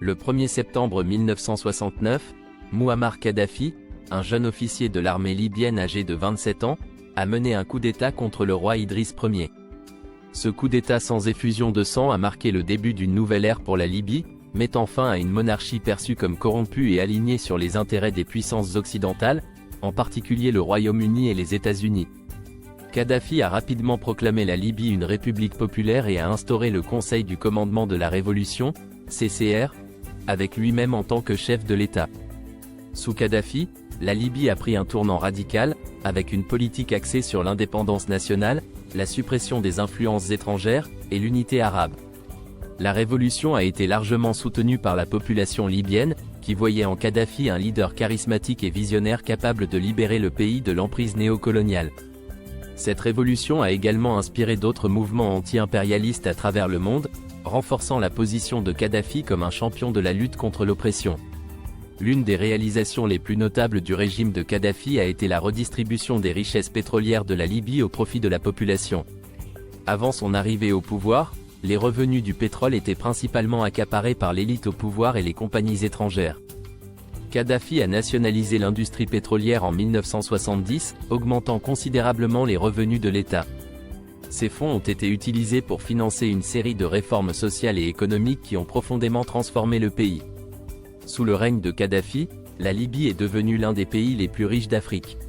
Le 1er septembre 1969, Mouammar Kadhafi, un jeune officier de l'armée libyenne âgé de 27 ans, a mené un coup d'État contre le roi Idriss Ier. Ce coup d'État sans effusion de sang a marqué le début d'une nouvelle ère pour la Libye, mettant fin à une monarchie perçue comme corrompue et alignée sur les intérêts des puissances occidentales, en particulier le Royaume-Uni et les États-Unis. Kadhafi a rapidement proclamé la Libye une république populaire et a instauré le Conseil du commandement de la Révolution, CCR, avec lui-même en tant que chef de l'État. Sous Kadhafi, la Libye a pris un tournant radical, avec une politique axée sur l'indépendance nationale, la suppression des influences étrangères, et l'unité arabe. La révolution a été largement soutenue par la population libyenne, qui voyait en Kadhafi un leader charismatique et visionnaire capable de libérer le pays de l'emprise néocoloniale. Cette révolution a également inspiré d'autres mouvements anti-impérialistes à travers le monde, renforçant la position de Kadhafi comme un champion de la lutte contre l'oppression. L'une des réalisations les plus notables du régime de Kadhafi a été la redistribution des richesses pétrolières de la Libye au profit de la population. Avant son arrivée au pouvoir, les revenus du pétrole étaient principalement accaparés par l'élite au pouvoir et les compagnies étrangères. Kadhafi a nationalisé l'industrie pétrolière en 1970, augmentant considérablement les revenus de l'État. Ces fonds ont été utilisés pour financer une série de réformes sociales et économiques qui ont profondément transformé le pays. Sous le règne de Kadhafi, la Libye est devenue l'un des pays les plus riches d'Afrique.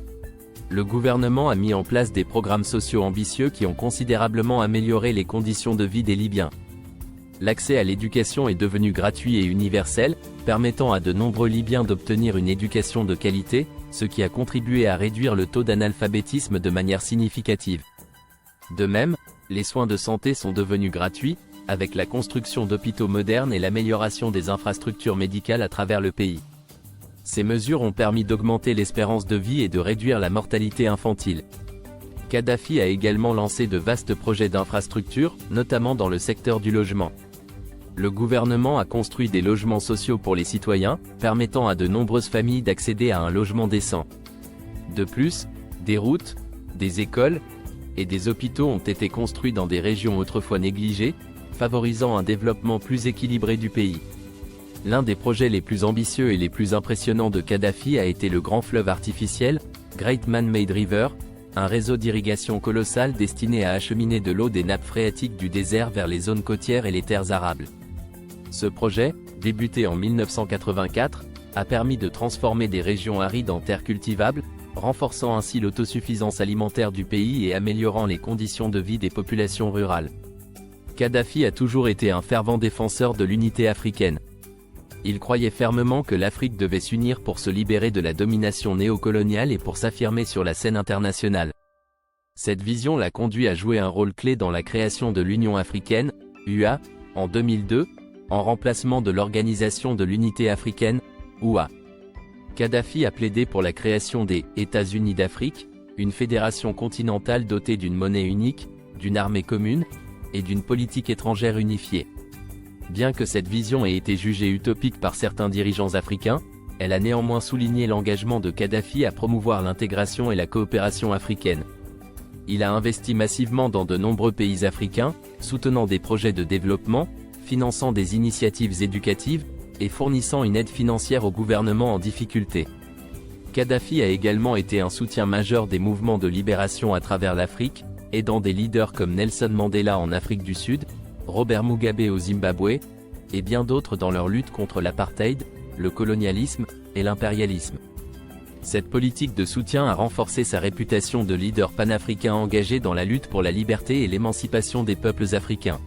Le gouvernement a mis en place des programmes sociaux ambitieux qui ont considérablement amélioré les conditions de vie des Libyens. L'accès à l'éducation est devenu gratuit et universel, permettant à de nombreux Libyens d'obtenir une éducation de qualité, ce qui a contribué à réduire le taux d'analphabétisme de manière significative. De même, les soins de santé sont devenus gratuits, avec la construction d'hôpitaux modernes et l'amélioration des infrastructures médicales à travers le pays. Ces mesures ont permis d'augmenter l'espérance de vie et de réduire la mortalité infantile. Kadhafi a également lancé de vastes projets d'infrastructures, notamment dans le secteur du logement. Le gouvernement a construit des logements sociaux pour les citoyens, permettant à de nombreuses familles d'accéder à un logement décent. De plus, des routes, des écoles et des hôpitaux ont été construits dans des régions autrefois négligées, favorisant un développement plus équilibré du pays. L'un des projets les plus ambitieux et les plus impressionnants de Kadhafi a été le grand fleuve artificiel, Great Man-Made River, un réseau d'irrigation colossal destiné à acheminer de l'eau des nappes phréatiques du désert vers les zones côtières et les terres arables. Ce projet, débuté en 1984, a permis de transformer des régions arides en terres cultivables, renforçant ainsi l'autosuffisance alimentaire du pays et améliorant les conditions de vie des populations rurales. Kadhafi a toujours été un fervent défenseur de l'unité africaine. Il croyait fermement que l'Afrique devait s'unir pour se libérer de la domination néocoloniale et pour s'affirmer sur la scène internationale. Cette vision l'a conduit à jouer un rôle clé dans la création de l'Union africaine, UA, en 2002, en remplacement de l'Organisation de l'Unité africaine, OUA. Kadhafi a plaidé pour la création des États-Unis d'Afrique, une fédération continentale dotée d'une monnaie unique, d'une armée commune, et d'une politique étrangère unifiée. Bien que cette vision ait été jugée utopique par certains dirigeants africains, elle a néanmoins souligné l'engagement de Kadhafi à promouvoir l'intégration et la coopération africaine. Il a investi massivement dans de nombreux pays africains, soutenant des projets de développement, finançant des initiatives éducatives, et fournissant une aide financière aux gouvernements en difficulté. Kadhafi a également été un soutien majeur des mouvements de libération à travers l'Afrique, aidant des leaders comme Nelson Mandela en Afrique du Sud, Robert Mugabe au Zimbabwe, et bien d'autres dans leur lutte contre l'apartheid, le colonialisme et l'impérialisme. Cette politique de soutien a renforcé sa réputation de leader panafricain engagé dans la lutte pour la liberté et l'émancipation des peuples africains.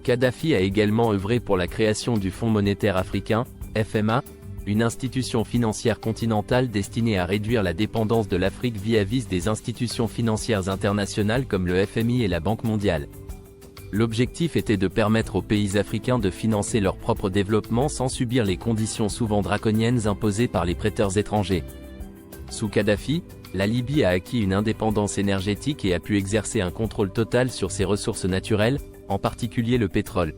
Kadhafi a également œuvré pour la création du Fonds monétaire africain, FMA, une institution financière continentale destinée à réduire la dépendance de l'Afrique vis-à-vis des institutions financières internationales comme le FMI et la Banque mondiale. L'objectif était de permettre aux pays africains de financer leur propre développement sans subir les conditions souvent draconiennes imposées par les prêteurs étrangers. Sous Kadhafi, la Libye a acquis une indépendance énergétique et a pu exercer un contrôle total sur ses ressources naturelles, en particulier le pétrole.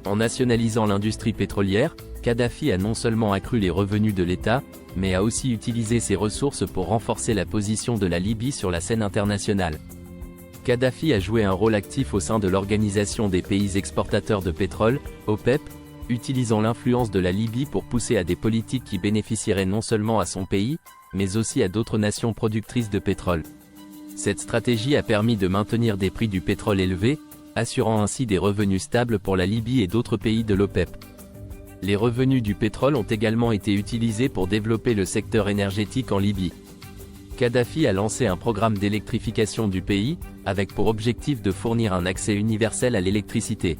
En nationalisant l'industrie pétrolière, Kadhafi a non seulement accru les revenus de l'État, mais a aussi utilisé ses ressources pour renforcer la position de la Libye sur la scène internationale. Kadhafi a joué un rôle actif au sein de l'Organisation des pays exportateurs de pétrole, OPEP, utilisant l'influence de la Libye pour pousser à des politiques qui bénéficieraient non seulement à son pays, mais aussi à d'autres nations productrices de pétrole. Cette stratégie a permis de maintenir des prix du pétrole élevés, assurant ainsi des revenus stables pour la Libye et d'autres pays de l'OPEP. Les revenus du pétrole ont également été utilisés pour développer le secteur énergétique en Libye. Kadhafi a lancé un programme d'électrification du pays, avec pour objectif de fournir un accès universel à l'électricité.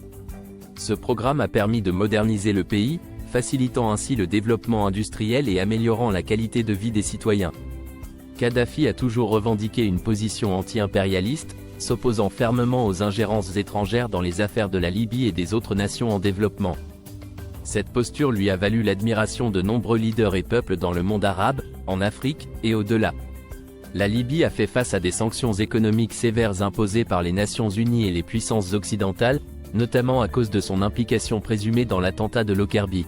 Ce programme a permis de moderniser le pays, facilitant ainsi le développement industriel et améliorant la qualité de vie des citoyens. Kadhafi a toujours revendiqué une position anti-impérialiste, s'opposant fermement aux ingérences étrangères dans les affaires de la Libye et des autres nations en développement. Cette posture lui a valu l'admiration de nombreux leaders et peuples dans le monde arabe, en Afrique, et au-delà. La Libye a fait face à des sanctions économiques sévères imposées par les Nations Unies et les puissances occidentales, notamment à cause de son implication présumée dans l'attentat de Lockerbie.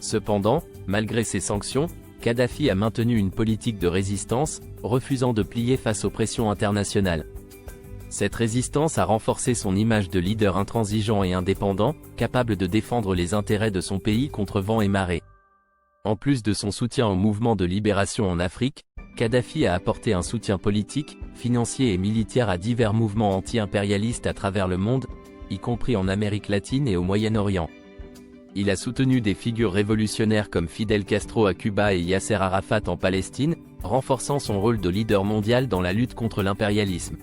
Cependant, malgré ces sanctions, Kadhafi a maintenu une politique de résistance, refusant de plier face aux pressions internationales. Cette résistance a renforcé son image de leader intransigeant et indépendant, capable de défendre les intérêts de son pays contre vent et marée. En plus de son soutien au mouvement de libération en Afrique, Kadhafi a apporté un soutien politique, financier et militaire à divers mouvements anti-impérialistes à travers le monde, y compris en Amérique latine et au Moyen-Orient. Il a soutenu des figures révolutionnaires comme Fidel Castro à Cuba et Yasser Arafat en Palestine, renforçant son rôle de leader mondial dans la lutte contre l'impérialisme.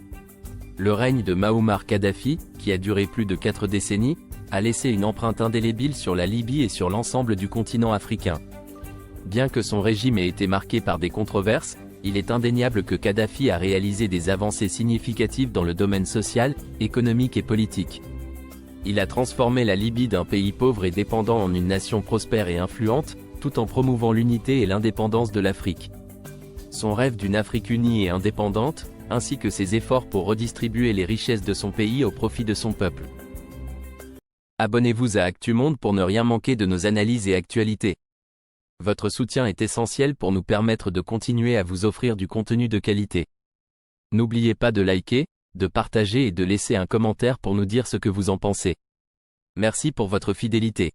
Le règne de Mouammar Kadhafi, qui a duré plus de 4 décennies, a laissé une empreinte indélébile sur la Libye et sur l'ensemble du continent africain. Bien que son régime ait été marqué par des controverses, il est indéniable que Kadhafi a réalisé des avancées significatives dans le domaine social, économique et politique. Il a transformé la Libye d'un pays pauvre et dépendant en une nation prospère et influente, tout en promouvant l'unité et l'indépendance de l'Afrique. Son rêve d'une Afrique unie et indépendante, ainsi que ses efforts pour redistribuer les richesses de son pays au profit de son peuple. Abonnez-vous à ActuMonde pour ne rien manquer de nos analyses et actualités. Votre soutien est essentiel pour nous permettre de continuer à vous offrir du contenu de qualité. N'oubliez pas de liker, de partager et de laisser un commentaire pour nous dire ce que vous en pensez. Merci pour votre fidélité.